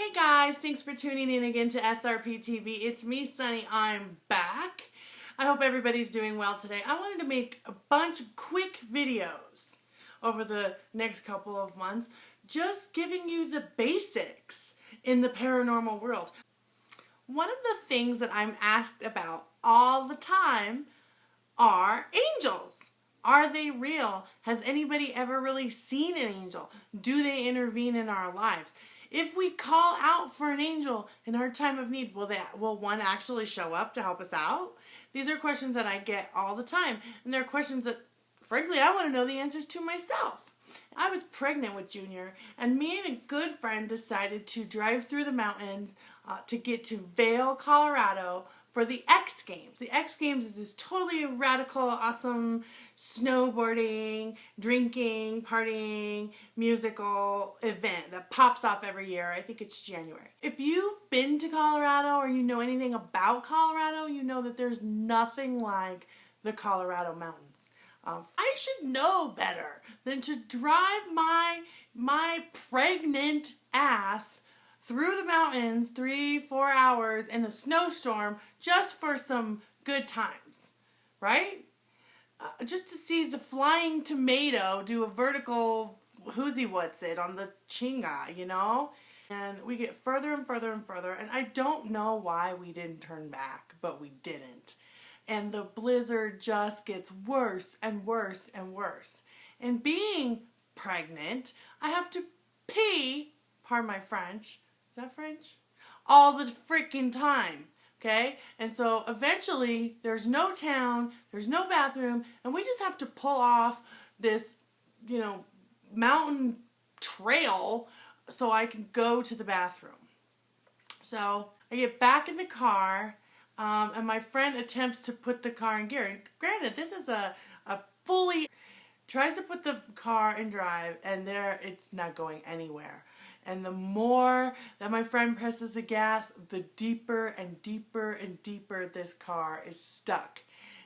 Hey guys, thanks for tuning in again to SRP TV. It's me, Sunny. I'm back. I hope everybody's doing well today. I wanted to make a bunch of quick videos over the next couple of months, just giving you the basics in the paranormal world. One of the things that I'm asked about all the time are angels. Are they real? Has anybody ever really seen an angel? Do they intervene in our lives? If we call out for an angel in our time of need, will one actually show up to help us out? These are questions that I get all the time, and they're questions that, frankly, I want to know the answers to myself. I was pregnant with Junior, and me and a good friend decided to drive through the mountains to get to Vail, Colorado for the X Games. The X Games is this totally radical, awesome snowboarding, drinking, partying, musical event that pops off every year. I think it's January. If you've been to Colorado or you know anything about Colorado, you know that there's nothing like the Colorado mountains. I should know better than to drive my pregnant ass through the mountains 3-4 hours in a snowstorm just for some good times, right? Just to see the flying tomato do a vertical whoozy what's it on the chinga, you know? And we get further and further and further, and I don't know why we didn't turn back, but we didn't. And the blizzard just gets worse and worse and worse. And being pregnant, I have to pee, pardon my French, is that French? All the freaking time, okay? And so eventually there's no town, there's no bathroom, and we just have to pull off this, mountain trail so I can go to the bathroom. So I get back in the car, and my friend attempts to put the car in gear. And granted, this is a fully, tries to put the car in drive, and it's not going anywhere. And the more that my friend presses the gas, the deeper and deeper and deeper this car is stuck.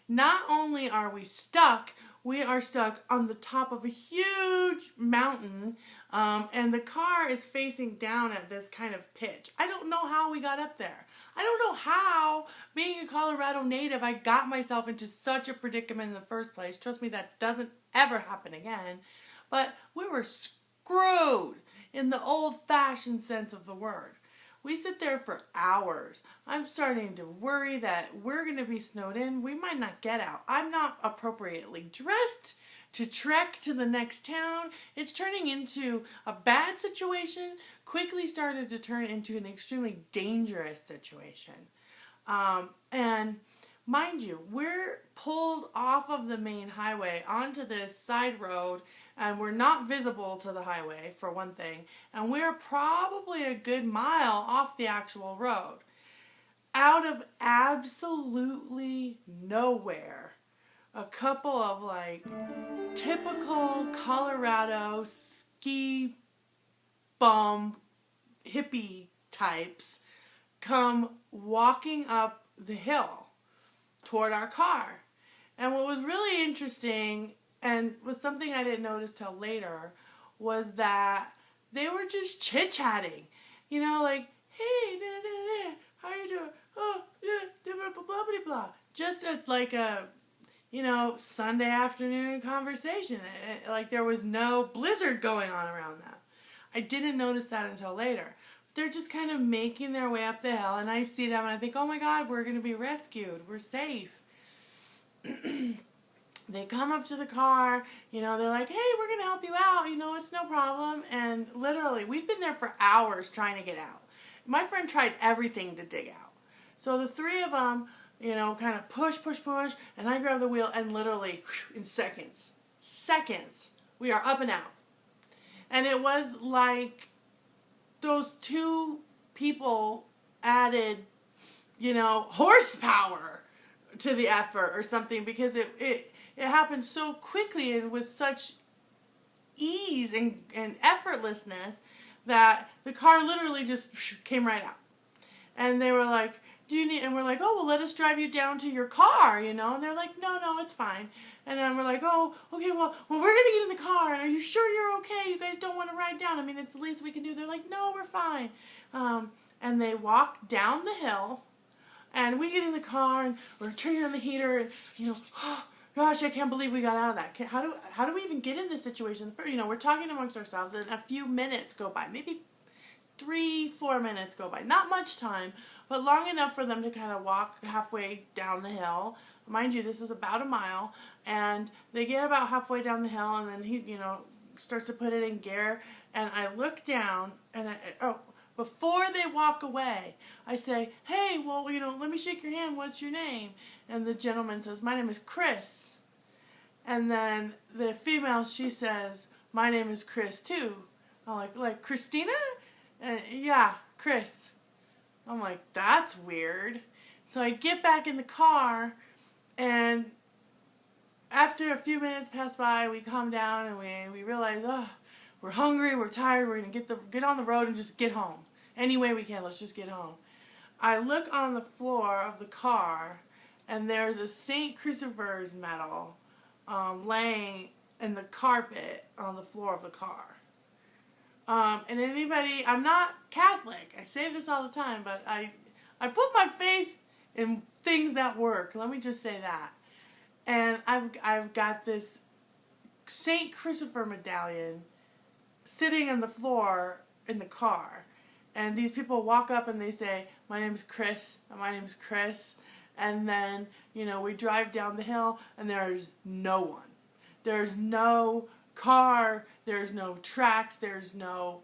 Not only are we stuck, we are stuck on the top of a huge mountain, and the car is facing down at this kind of pitch. I don't know how we got up there. I don't know how, being a Colorado native, I got myself into such a predicament in the first place. Trust me, that doesn't ever happen again. But we were screwed in the old-fashioned sense of the word. We sit there for hours. I'm starting to worry that we're going to be snowed in. We might not get out. I'm not appropriately dressed to trek to the next town. It's turning into a bad situation, quickly started to turn into an extremely dangerous situation. And mind you, we're pulled off of the main highway onto this side road, and we're not visible to the highway, for one thing, and we're probably a good mile off the actual road. Out of absolutely nowhere, a couple of typical Colorado ski bum hippie types come walking up the hill toward our car. And what was really interesting, and was something I didn't notice till later, was that they were just chit-chatting. Hey, how you doing? Oh, yeah, blah, blah, blah, blah, blah. Just a Sunday afternoon conversation. Like there was no blizzard going on around them. I didn't notice that until later. They're just kind of making their way up the hill, and I see them, and I think, oh my God, we're going to be rescued. We're safe. They come up to the car, they're like, hey, we're going to help you out, it's no problem. And literally, we've been there for hours trying to get out. My friend tried everything to dig out. So the three of them, kind of push, and I grab the wheel, and literally, in seconds, we are up and out. And it was like those two people added, horsepower to the effort or something, because it happened so quickly and with such ease and effortlessness that the car literally just came right out. And they were like, do you need, and we're like, oh, well, let us drive you down to your car, and they're like, no, it's fine. And then we're like, oh, okay, well, we're going to get in the car. And are you sure you're okay? You guys don't want to ride down? I mean, it's the least we can do. They're like, no, we're fine. And they walk down the hill. And we get in the car, and we're turning on the heater, and, oh, gosh, I can't believe we got out of that. How do we even get in this situation? We're talking amongst ourselves, and a few minutes go by. Maybe 3-4 minutes go by. Not much time, but long enough for them to kind of walk halfway down the hill. Mind you, this is about a mile, and they get about halfway down the hill, and then he, starts to put it in gear, and I look down, and before they walk away, I say, hey, well, let me shake your hand. What's your name? And the gentleman says, my name is Chris. And then the female, she says, my name is Chris, too. I'm like Christina? Yeah, Chris. I'm like, that's weird. So I get back in the car, and after a few minutes pass by, we calm down, and we realize, we're hungry, we're tired, we're going to get on the road and just get home. Any way we can, let's just get home. I look on the floor of the car, and there's a St. Christopher's medal laying in the carpet on the floor of the car. And anybody, I'm not Catholic, I say this all the time, but I put my faith in things that work, let me just say that. And I've got this St. Christopher medallion sitting on the floor in the car. And these people walk up and they say, my name is Chris, and my name is Chris. And then, we drive down the hill, and there's no one. There's no car, there's no tracks, there's no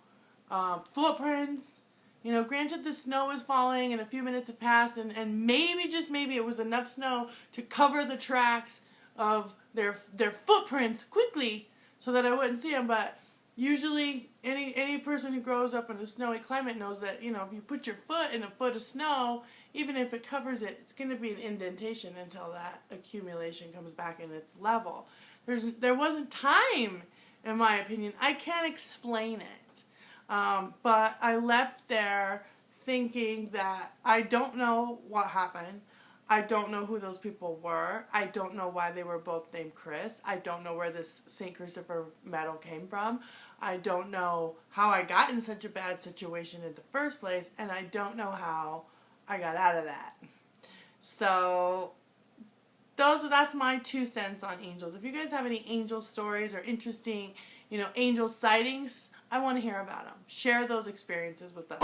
footprints. Granted the snow is falling and a few minutes have passed, and maybe, just maybe, it was enough snow to cover the tracks of their footprints quickly so that I wouldn't see them, but usually any person who grows up in a snowy climate knows that, if you put your foot in a foot of snow, even if it covers it, it's going to be an indentation until that accumulation comes back in its level. There wasn't time, in my opinion. I can't explain it. But I left there thinking that I don't know what happened. I don't know who those people were. I don't know why they were both named Chris. I don't know where this St. Christopher medal came from. I don't know how I got in such a bad situation in the first place, and I don't know how I got out of that. So that's my 2 cents on angels. If you guys have any angel stories or interesting, angel sightings, I want to hear about them. Share those experiences with us.